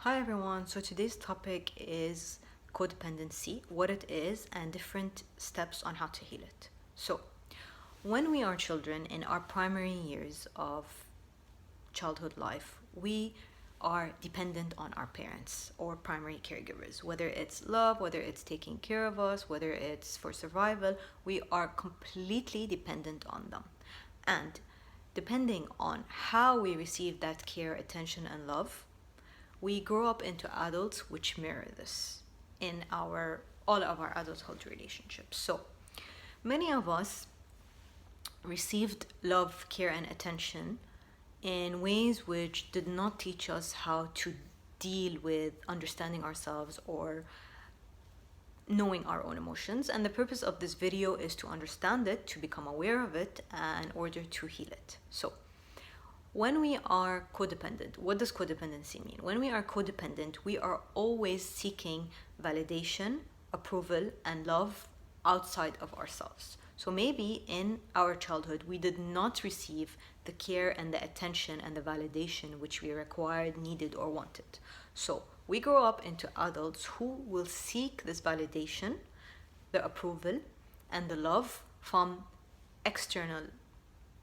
Hi everyone, so today's topic is codependency, what it is, and different steps on how to heal it. So, when we are children in our primary years of childhood life, we are dependent on our parents or primary caregivers. Whether it's love, whether it's taking care of us, whether it's for survival, we are completely dependent on them. And depending on how we receive that care, attention, and love, we grow up into adults which mirror this in all of our adulthood relationships. So many of us received love, care, and attention in ways which did not teach us how to deal with understanding ourselves or knowing our own emotions. And the purpose of this video is to understand it, to become aware of it, in order to heal it. So when we are codependent, what does codependency mean? When we are codependent, we are always seeking validation, approval, and love outside of ourselves. So maybe in our childhood, we did not receive the care and the attention and the validation which we required, needed, or wanted. So we grow up into adults who will seek this validation, the approval, and the love from external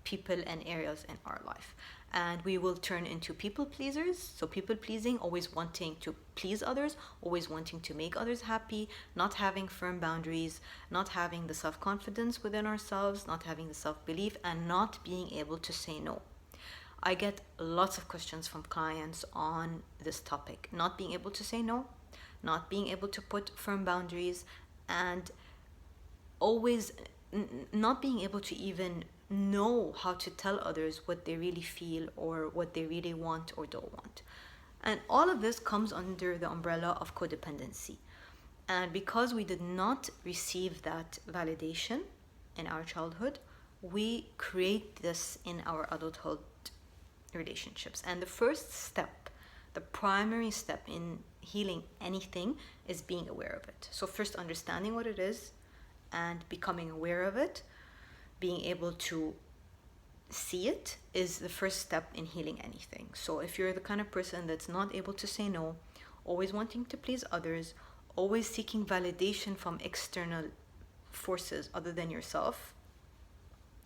people and areas in our life. And we will turn into people pleasers. So people pleasing, always wanting to please others, always wanting to make others happy, not having firm boundaries, not having the self-confidence within ourselves, not having the self-belief, and not being able to say no. I get lots of questions from clients on this topic. Not being able to say no, not being able to put firm boundaries, and always not being able to even know how to tell others what they really feel or what they really want or don't want. And all of this comes under the umbrella of codependency. And because we did not receive that validation in our childhood, we create this in our adulthood relationships. And the first step, the primary step in healing anything, is being aware of it. So first, understanding what it is and becoming aware of it, being able to see it, is the first step in healing anything. So if you're the kind of person that's not able to say no, always wanting to please others, always seeking validation from external forces other than yourself,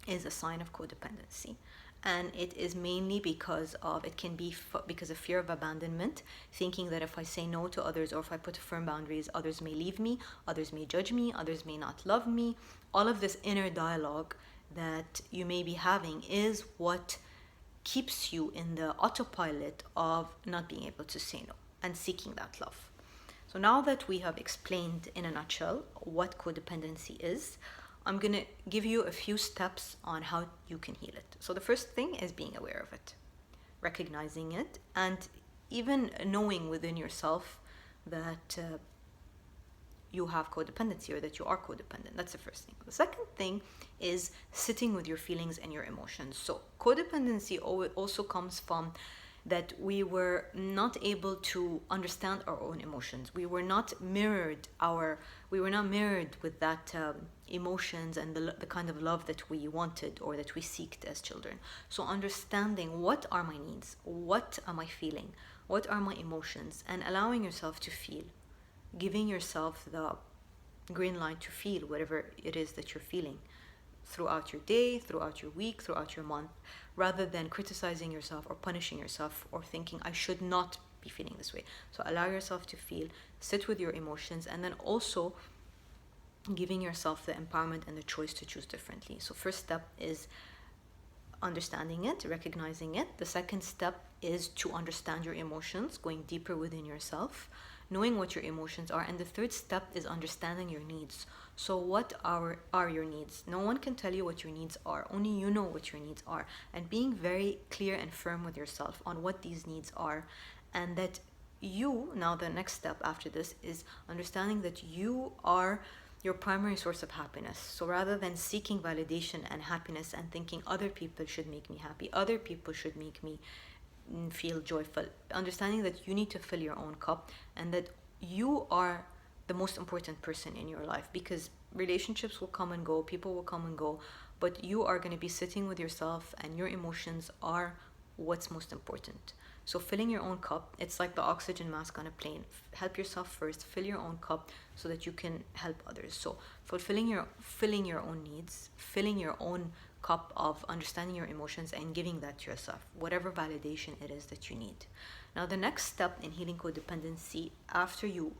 is a sign of codependency. And it is mainly because of fear of abandonment, thinking that if I say no to others or if I put firm boundaries, others may leave me, others may judge me, others may not love me. All of this inner dialogue that you may be having is what keeps you in the autopilot of not being able to say no and seeking that love. So now that we have explained in a nutshell what codependency is, I'm going to give you a few steps on how you can heal it. So the first thing is being aware of it, recognizing it, and even knowing within yourself that you have codependency or that you are codependent. That's the first thing. The second thing is sitting with your feelings and your emotions. So codependency also comes from that we were not able to understand our own emotions. We were not mirrored with that emotions and the kind of love that we wanted or that we seeked as children. So understanding what are my needs, what am I feeling, what are my emotions, and allowing yourself to feel, giving yourself the green light to feel whatever it is that you're feeling throughout your day, throughout your week, throughout your month, rather than criticizing yourself or punishing yourself or thinking I should not be feeling this way. So allow yourself to feel, sit with your emotions, and then also giving yourself the empowerment and the choice to choose differently. So first step is understanding it, recognizing it. The second step is to understand your emotions, going deeper within yourself, knowing what your emotions are. And the third step is understanding your needs. So what are your needs? No one can tell you what your needs are. Only you know what your needs are. And being very clear and firm with yourself on what these needs are. And that now the next step after this is understanding that you are your primary source of happiness. So rather than seeking validation and happiness and thinking other people should make me happy, other people should make me feel joyful, understanding that you need to fill your own cup and that you are the most important person in your life, because relationships will come and go, people will come and go, but you are going to be sitting with yourself and your emotions are what's most important. So filling your own cup, it's like the oxygen mask on a plane. Help yourself first, fill your own cup so that you can help others. So filling your own needs, filling your own cup of understanding your emotions and giving that to yourself, whatever validation it is that you need. Now the next step in healing codependency, after you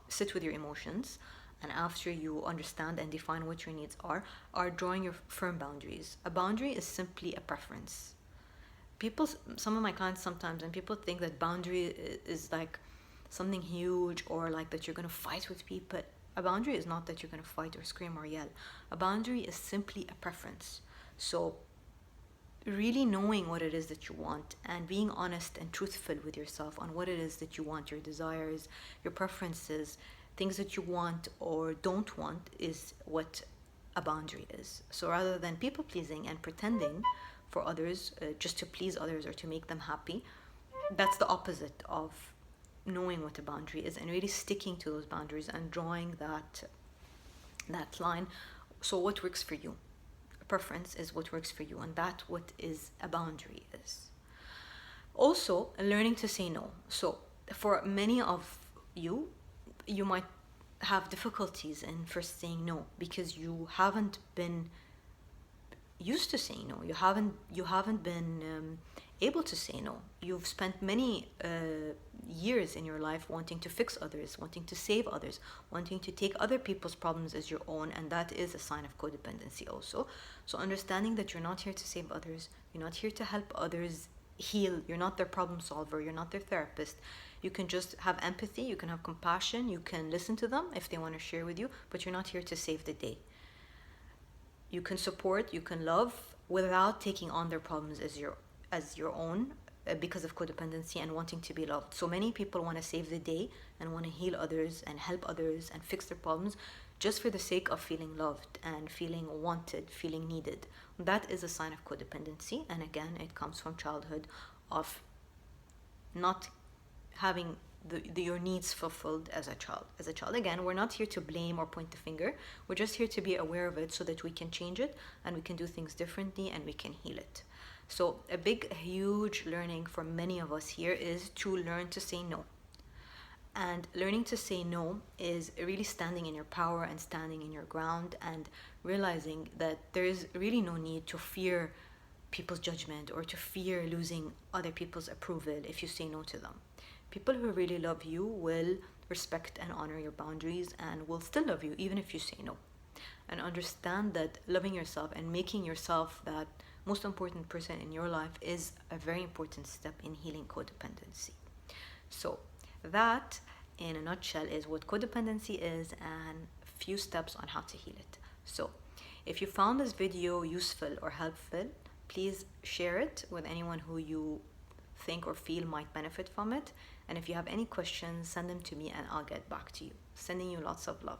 sit with your emotions and after you understand and define what your needs are drawing your firm boundaries. A boundary is simply a preference. Some of my clients sometimes, and people think that boundary is like something huge, or like that you're going to fight with people. A boundary is not that you're going to fight or scream or yell. A boundary is simply a preference. So really knowing what it is that you want and being honest and truthful with yourself on what it is that you want, your desires, your preferences, things that you want or don't want, is what a boundary is. So rather than people pleasing and pretending for others, just to please others or to make them happy, that's the opposite of knowing what a boundary is and really sticking to those boundaries and drawing that line. So what works for you? Preference is what works for you, and that's what is a boundary is. Also, learning to say no. So for many of you might have difficulties in first saying no because you haven't been used to saying no. You haven't been able to say no. You've spent many years in your life wanting to fix others, wanting to save others, wanting to take other people's problems as your own, and that is a sign of codependency also. So understanding that you're not here to save others, you're not here to help others heal, you're not their problem solver, you're not their therapist. You can just have empathy, you can have compassion, you can listen to them if they want to share with you, but you're not here to save the day. You can support, you can love without taking on their problems as your own because of codependency and wanting to be loved. So many people want to save the day and want to heal others and help others and fix their problems just for the sake of feeling loved and feeling wanted, feeling needed. That is a sign of codependency, and again, it comes from childhood of not having your needs fulfilled as a child. Again, we're not here to blame or point the finger. We're just here to be aware of it so that we can change it and we can do things differently and we can heal it. So a huge learning for many of us here is to learn to say no. And learning to say no is really standing in your power and standing in your ground and realizing that there is really no need to fear people's judgment or to fear losing other people's approval if you say no to them. People who really love you will respect and honor your boundaries and will still love you even if you say no. And understand that loving yourself and making yourself that most important person in your life is a very important step in healing codependency. So that, in a nutshell, is what codependency is and a few steps on how to heal it. So if you found this video useful or helpful, please share it with anyone who you think or feel might benefit from it. And if you have any questions, send them to me and I'll get back to you. Sending you lots of love.